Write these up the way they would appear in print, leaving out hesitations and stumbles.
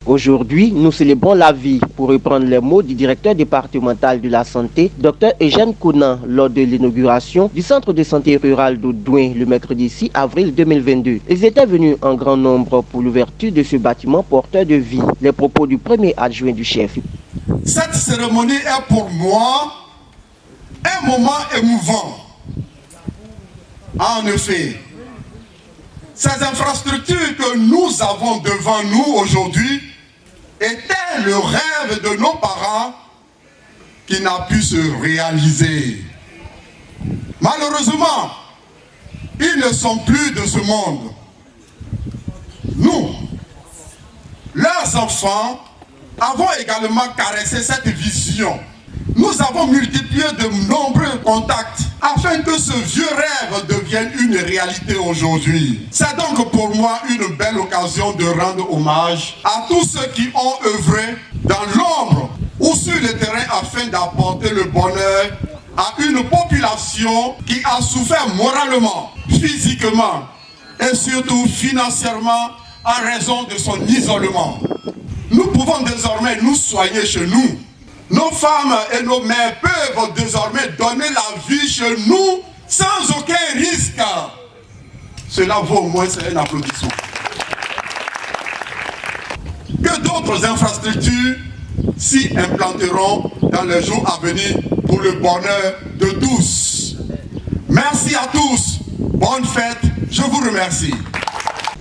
Aujourd'hui, nous célébrons la vie, pour reprendre les mots du directeur départemental de la santé, Dr Eugène Kounan, lors de l'inauguration du centre de santé rural d'Audouin le mercredi 6 avril 2022. Ils étaient venus en grand nombre pour l'ouverture de ce bâtiment porteur de vie. Les propos du premier adjoint du chef. Cette cérémonie est pour moi un moment émouvant. En effet, ces infrastructures que nous avons devant nous aujourd'hui étaient le rêve de nos parents qui n'a pu se réaliser. Malheureusement, ils ne sont plus de ce monde. Nous, leurs enfants, avons également caressé cette vision. Nous avons multiplié de nombreux contacts afin que ce vieux rêve devienne une réalité aujourd'hui. C'est donc pour moi une belle occasion de rendre hommage à tous ceux qui ont œuvré dans l'ombre ou sur le terrain afin d'apporter le bonheur à une population qui a souffert moralement, physiquement et surtout financièrement en raison de son isolement. Nous pouvons désormais nous soigner chez nous. Nos femmes et nos mères peuvent désormais donner la vie chez nous sans aucun risque. Cela vaut au moins un applaudissement. Que d'autres infrastructures s'y implanteront dans les jours à venir pour le bonheur de tous. Merci à tous. Bonne fête. Je vous remercie.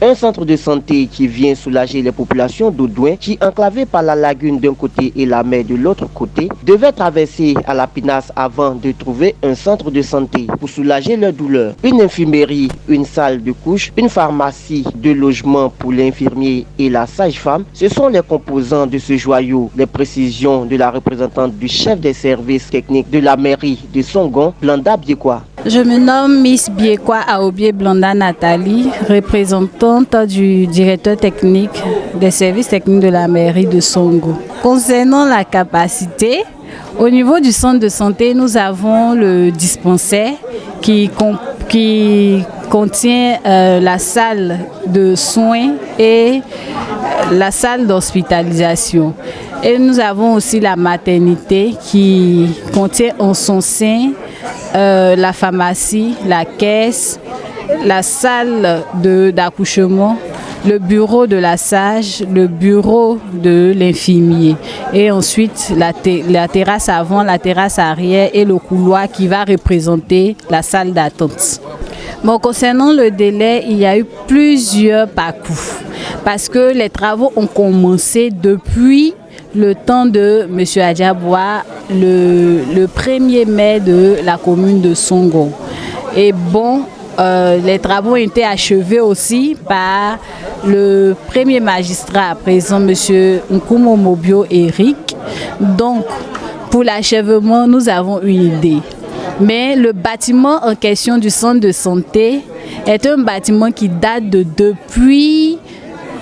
Un centre de santé qui vient soulager les populations d'Audouin qui, enclavées par la lagune d'un côté et la mer de l'autre côté, devaient traverser à la pinasse avant de trouver un centre de santé pour soulager leurs douleurs. Une infirmerie, une salle de couche, une pharmacie, deux logements pour l'infirmier et la sage-femme, ce sont les composants de ce joyau. Les précisions de la représentante du chef des services techniques de la mairie de Songon, Blanda Biekwa. Je me nomme Miss Biekwa Aobie Blanda Nathalie, représentante du directeur technique des services techniques de la mairie de Songo. Concernant la capacité, au niveau du centre de santé, nous avons le dispensaire qui contient la salle de soins et la salle d'hospitalisation. Et nous avons aussi la maternité qui contient en son sein la pharmacie, la caisse, la salle d'accouchement, le bureau de la sage, le bureau de l'infirmier et ensuite la terrasse avant, la terrasse arrière et le couloir qui va représenter la salle d'attente. Bon, concernant le délai, il y a eu plusieurs parcours parce que les travaux ont commencé depuis le temps de M. Adjaboua, le 1er mai de la commune de Songo. Et bon, les travaux ont été achevés aussi par le premier magistrat à présent, M. Nkumo Mobio Eric. Donc, pour l'achèvement, nous avons une idée. Mais le bâtiment en question du centre de santé est un bâtiment qui date depuis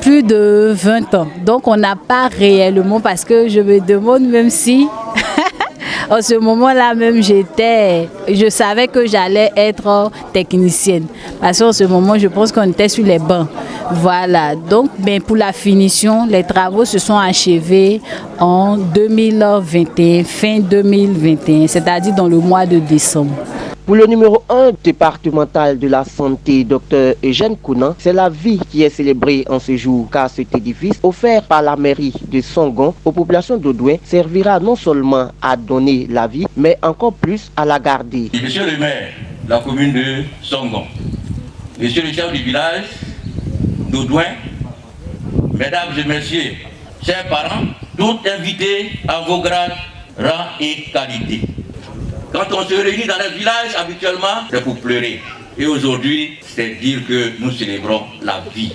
plus de 20 ans. Donc on n'a pas réellement, parce que je me demande même si en ce moment-là même je savais que j'allais être technicienne. Parce qu'en ce moment, je pense qu'on était sur les bancs. Voilà, donc pour la finition, les travaux se sont achevés en 2021, fin 2021, c'est-à-dire dans le mois de décembre. Pour le numéro 1 départemental de la santé, Dr Eugène Kounan, c'est la vie qui est célébrée en ce jour, car cet édifice, offert par la mairie de Songon aux populations d'Audouin, servira non seulement à donner la vie, mais encore plus à la garder. Monsieur le maire de la commune de Songon, monsieur le chef du village d'Audouin, mesdames et messieurs, chers parents, tous invités à vos grades, rangs et qualités. Quand on se réunit dans les villages, habituellement, c'est pour pleurer. Et aujourd'hui, c'est dire que nous célébrons la vie.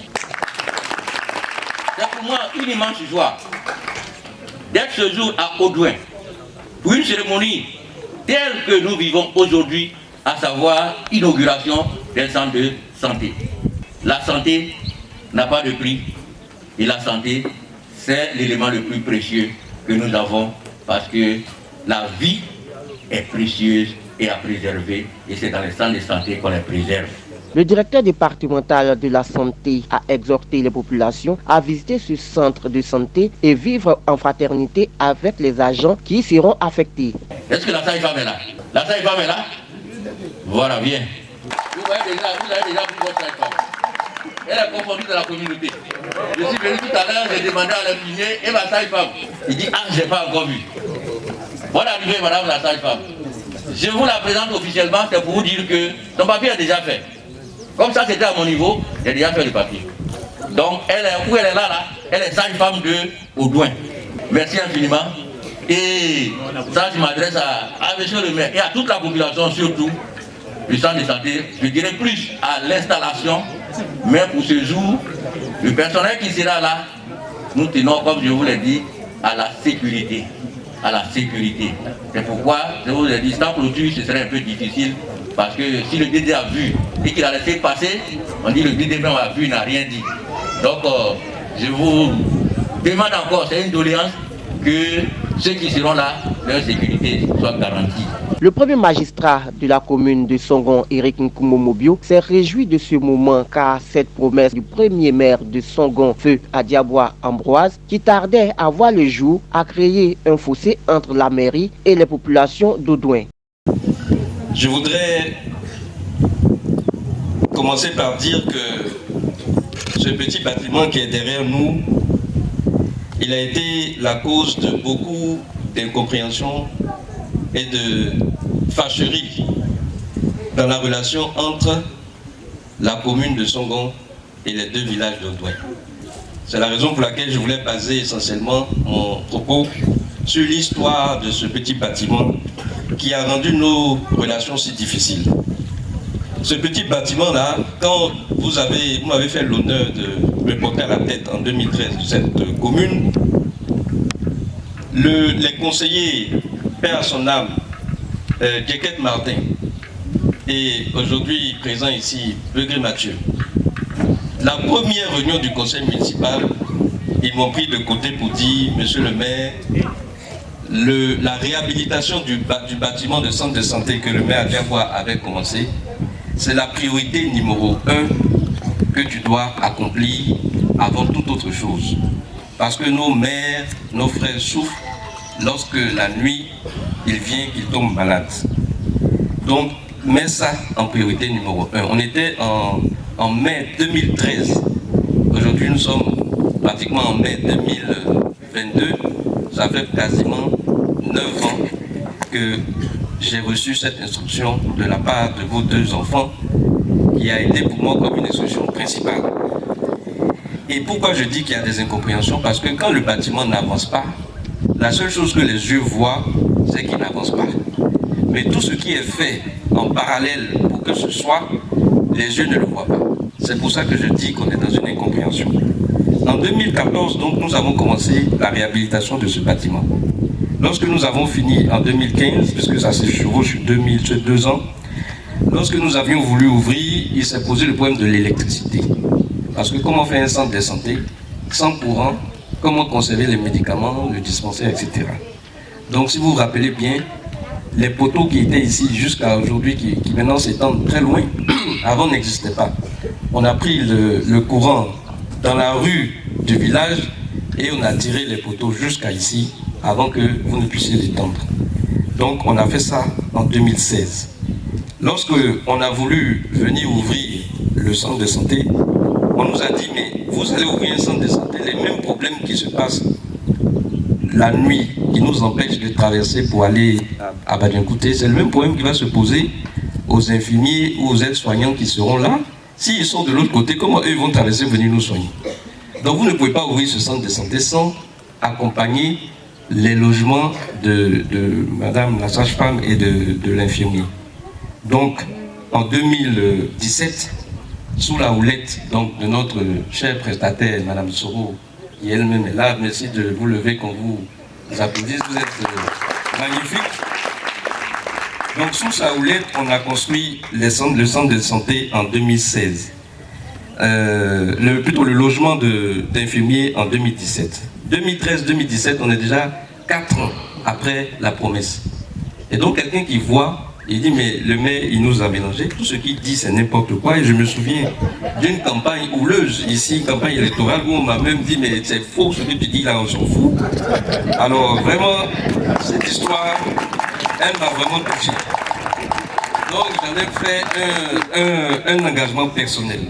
C'est pour moi une immense joie d'être ce jour à Audouin pour une cérémonie telle que nous vivons aujourd'hui, à savoir l'inauguration des centres de santé. La santé n'a pas de prix et la santé, c'est l'élément le plus précieux que nous avons parce que la vie est précieuse et à préserver et c'est dans les centres de santé qu'on les préserve. Le directeur départemental de la santé a exhorté les populations à visiter ce centre de santé et vivre en fraternité avec les agents qui seront affectés. Est-ce que la sage-femme est là? La sage-femme est là? Voilà, bien. Vous avez déjà vu votre sage-femme. Elle est confondue de la communauté. Je suis venu tout à l'heure, j'ai demandé à l'infirmier et ma sage-femme. Il dit, ah, je n'ai pas encore vu. Voilà arrivée, madame la sage-femme. Je vous la présente officiellement, c'est pour vous dire que son papier est déjà fait. Comme ça, c'était à mon niveau, j'ai déjà fait le papier. Donc, où elle est là, elle est sage-femme de Audouin. Merci infiniment. Et ça, je m'adresse à monsieur le maire et à toute la population, surtout du centre de santé. Je dirais plus à l'installation, mais pour ce jour, le personnel qui sera là, nous tenons, comme je vous l'ai dit, à la sécurité. À la sécurité. C'est pourquoi je vous ai dit, sans clôture, ce serait un peu difficile. Parce que si le DD a vu et qu'il a laissé passer, on dit le DD a vu, il n'a rien dit. Donc, je vous demande encore, c'est une doléance, que ceux qui seront là, leur sécurité soit garantie. Le premier magistrat de la commune de Songon, Eric Nkumomobio, s'est réjoui de ce moment car cette promesse du premier maire de Songon, Feu Adiabois Ambroise, qui tardait à voir le jour, a créé un fossé entre la mairie et les populations d'Audouin. Je voudrais commencer par dire que ce petit bâtiment qui est derrière nous, il a été la cause de beaucoup d'incompréhension et de fâcherie dans la relation entre la commune de Songon et les deux villages d'Audouin. C'est la raison pour laquelle je voulais baser essentiellement mon propos sur l'histoire de ce petit bâtiment qui a rendu nos relations si difficiles. Ce petit bâtiment-là, quand vous m'avez fait l'honneur de me porter à la tête en 2013 de cette commune, les conseillers, père à son âme, Djeket Martin, et aujourd'hui présent ici, Begré Mathieu, la première réunion du conseil municipal, ils m'ont pris de côté pour dire, monsieur le maire, la réhabilitation du bâtiment de centre de santé que le maire Adiabois avait commencé, c'est la priorité numéro 1 que tu dois accomplir avant toute autre chose. Parce que nos mères, nos frères souffrent lorsque la nuit, il vient, ils tombent malades. Donc, mets ça en priorité numéro 1. On était en mai 2013. Aujourd'hui, nous sommes pratiquement en mai 2022. Ça fait quasiment 9 ans que j'ai reçu cette instruction de la part de vos deux enfants qui a été pour moi comme une instruction principale. Et pourquoi je dis qu'il y a des incompréhensions? Parce que quand le bâtiment n'avance pas, la seule chose que les yeux voient, c'est qu'il n'avance pas. Mais tout ce qui est fait en parallèle pour que ce soit, les yeux ne le voient pas. C'est pour ça que je dis qu'on est dans une incompréhension. En 2014, donc, nous avons commencé la réhabilitation de ce bâtiment. Lorsque nous avons fini en 2015, puisque ça s'est chevauché sur 2 ans, lorsque nous avions voulu ouvrir, il s'est posé le problème de l'électricité. Parce que comment faire un centre de santé sans courant, comment conserver les médicaments, le dispensaire, etc. Donc si vous vous rappelez bien, les poteaux qui étaient ici jusqu'à aujourd'hui, qui maintenant s'étendent très loin, avant n'existaient pas. On a pris le courant dans la rue du village et on a tiré les poteaux jusqu'à ici avant que vous ne puissiez les tendre. Donc on a fait ça en 2016. Lorsque on a voulu venir ouvrir le centre de santé, on nous a dit, mais vous allez ouvrir un centre de santé, les mêmes problèmes qui se passent la nuit, qui nous empêchent de traverser pour aller à Badiankouté, c'est le même problème qui va se poser aux infirmiers ou aux aides-soignants qui seront là. S'ils sont de l'autre côté, comment eux vont traverser venir nous soigner? Donc vous ne pouvez pas ouvrir ce centre de santé sans accompagner les logements de madame la sage-femme et de l'infirmier. Donc en 2017, sous la houlette donc, de notre chère prestataire, madame Soro, qui elle-même est là, merci de vous lever quand vous applaudissez, vous êtes magnifique. Donc sous sa houlette, on a construit le centre de santé en 2016. Plutôt le logement d'infirmiers en 2017. 2013-2017, on est déjà 4 ans après la promesse. Et donc quelqu'un qui voit Il dit, mais le maire, il nous a mélangé. Tout ce qu'il dit, c'est n'importe quoi. Et je me souviens d'une campagne houleuse, ici, campagne électorale, où on m'a même dit, mais c'est faux ce que tu dis là, on s'en fout. Alors, vraiment, cette histoire, elle m'a vraiment touché. Donc, j'en ai fait un engagement personnel.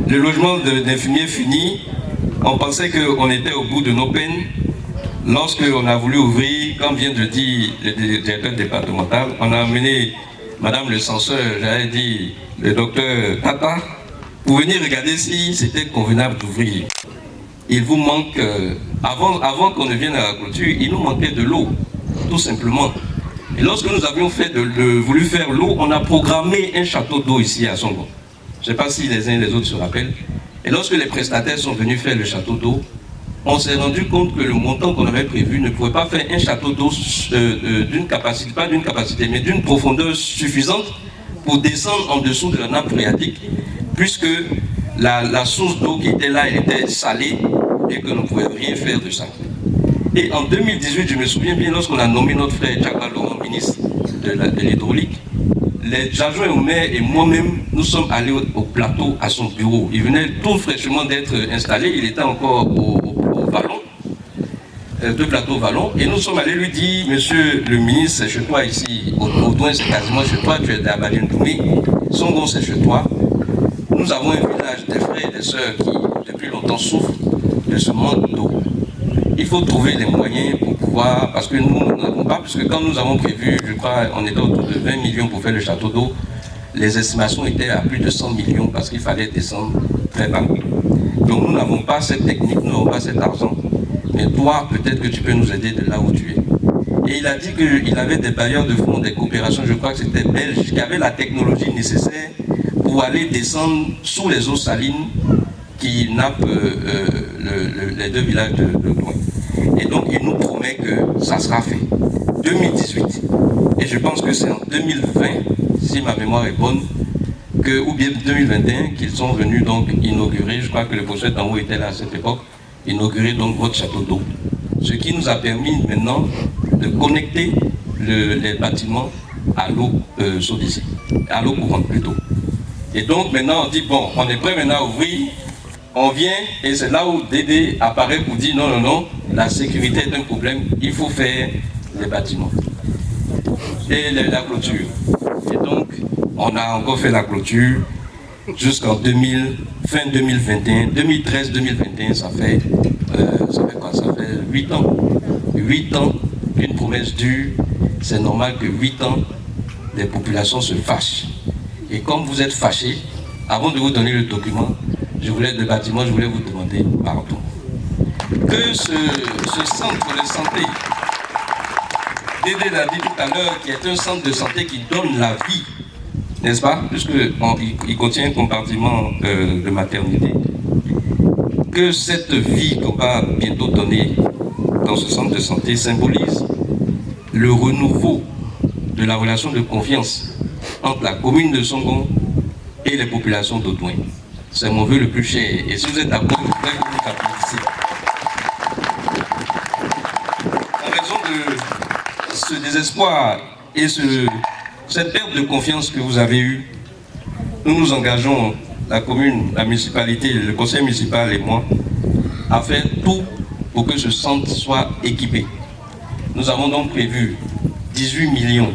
Le logement d'infirmiers fini, on pensait qu'on était au bout de nos peines. Lorsqu'on a voulu ouvrir, comme vient de dire le directeur départemental, on a amené madame le censeur, j'avais dit le docteur Tata, pour venir regarder si c'était convenable d'ouvrir. Il vous manque, avant qu'on ne vienne à la clôture, il nous manquait de l'eau, tout simplement. Et lorsque nous avions voulu faire l'eau, on a programmé un château d'eau ici à Songo. Je ne sais pas si les uns et les autres se rappellent. Et lorsque les prestataires sont venus faire le château d'eau, on s'est rendu compte que le montant qu'on avait prévu ne pouvait pas faire un château d'eau d'une capacité, pas d'une capacité, mais d'une profondeur suffisante pour descendre en dessous de la nappe phréatique, puisque la source d'eau qui était là, elle était salée et que nous ne pouvions rien faire de ça. Et en 2018, je me souviens bien, lorsqu'on a nommé notre frère Tchakba Laurent, ministre de l'hydraulique, les adjoints au maire et moi-même, nous sommes allés au plateau à son bureau. Il venait tout fraîchement d'être installé, il était encore au Vallon, de plateau Vallon, et nous sommes allés lui dire, monsieur le ministre, c'est chez toi ici, Audouin c'est quasiment chez toi, tu es à Badien-Doumé, Songo c'est chez toi. Nous avons un village des frères et des sœurs qui depuis longtemps souffrent de ce manque d'eau. Il faut trouver les moyens pour pouvoir, parce que nous n'avons pas, puisque quand nous avons prévu, je crois, on était autour de 20 millions pour faire le château d'eau, les estimations étaient à plus de 100 millions parce qu'il fallait descendre très bas. Donc nous n'avons pas cette technique, nous n'avons pas cet argent. Mais toi, peut-être que tu peux nous aider de là où tu es. Et il a dit qu'il avait des bailleurs de fonds, des coopérations, je crois que c'était belge, qui avaient la technologie nécessaire pour aller descendre sous les eaux salines qui nappent les deux villages de loin. Et donc il nous promet que ça sera fait. 2018. Et je pense que c'est en 2020, si ma mémoire est bonne, ou bien 2021, qu'ils sont venus donc inaugurer, je crois que le professeur Tango était là à cette époque, inaugurer donc votre château d'eau. Ce qui nous a permis maintenant de connecter les bâtiments à l'eau chaude ici, à l'eau courante plutôt. Et donc maintenant on dit, bon, on est prêt maintenant à ouvrir, on vient et c'est là où Dédé apparaît pour dire non, non, non, la sécurité est un problème, il faut faire les bâtiments. Et la clôture. Et donc, on a encore fait la clôture jusqu'en fin 2021, 2013-2021, ça fait quoi? Ça fait 8 ans. 8 ans qu'une promesse dure, c'est normal que 8 ans, les populations se fâchent. Et comme vous êtes fâchés, avant de vous donner le document, je voulais vous demander pardon. Que ce centre de santé, Dédé l'a dit tout à l'heure, qui est un centre de santé qui donne la vie, n'est-ce pas? Puisqu'il contient un compartiment de maternité. Que cette vie qu'on va bientôt donner dans ce centre de santé symbolise le renouveau de la relation de confiance entre la commune de Songo et les populations d'Audouin. C'est mon vœu le plus cher. Et si vous êtes d'accord, je voudrais que vous applaudissez. En raison de ce désespoir et cette perte de confiance que vous avez eue, nous nous engageons, la commune, la municipalité, le conseil municipal et moi, à faire tout pour que ce centre soit équipé. Nous avons donc prévu 18 millions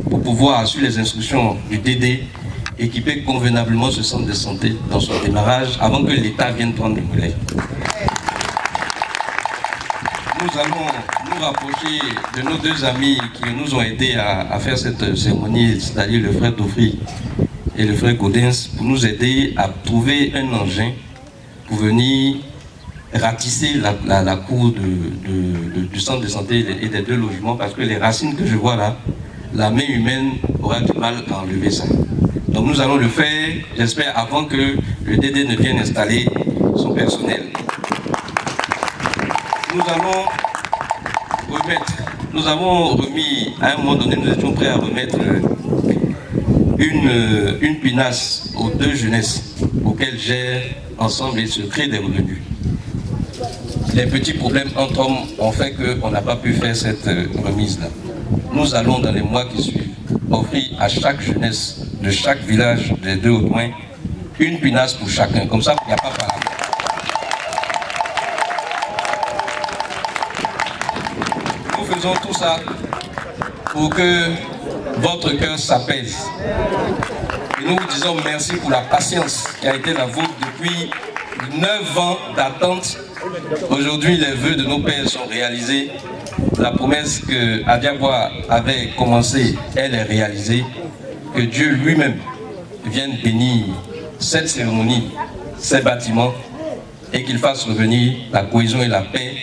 pour pouvoir, sur les instructions du DD, équiper convenablement ce centre de santé dans son démarrage avant que l'État vienne prendre le relais. Nous allons nous rapprocher de nos deux amis qui nous ont aidés à faire cette cérémonie, c'est-à-dire le frère Tofri et le frère Gaudens, pour nous aider à trouver un engin pour venir ratisser la cour du centre de santé et des deux logements, parce que les racines que je vois là, la main humaine aura du mal à enlever ça. Donc nous allons le faire, j'espère, avant que le DD ne vienne installer son personnel. Nous avons remis, à un moment donné, nous étions prêts à remettre une pinasse aux deux jeunesses auxquelles gèrent ensemble et se créent des revenus. Les petits problèmes entre hommes ont fait qu'on n'a pas pu faire cette remise-là. Nous allons dans les mois qui suivent offrir à chaque jeunesse de chaque village des 2 Audouin une pinasse pour chacun. Comme ça, il n'y a pas par Nous faisons tout ça pour que votre cœur s'apaise. Et nous vous disons merci pour la patience qui a été la vôtre depuis 9 ans d'attente. Aujourd'hui, les vœux de nos pères sont réalisés. La promesse que Adiabois avait commencé, elle est réalisée. Que Dieu lui-même vienne bénir cette cérémonie, ces bâtiments, et qu'il fasse revenir la cohésion et la paix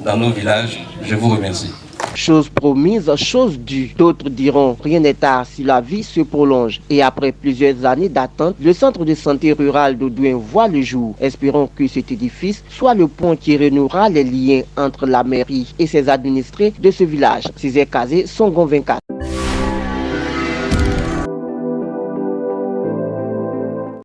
dans nos villages. Je vous remercie. Chose promise, chose due. D'autres diront rien n'est tard si la vie se prolonge. Et après plusieurs années d'attente, le centre de santé rural d'Audouin voit le jour. Espérons que cet édifice soit le pont qui renouera les liens entre la mairie et ses administrés de ce village. Césaire Kazé, Songon 24.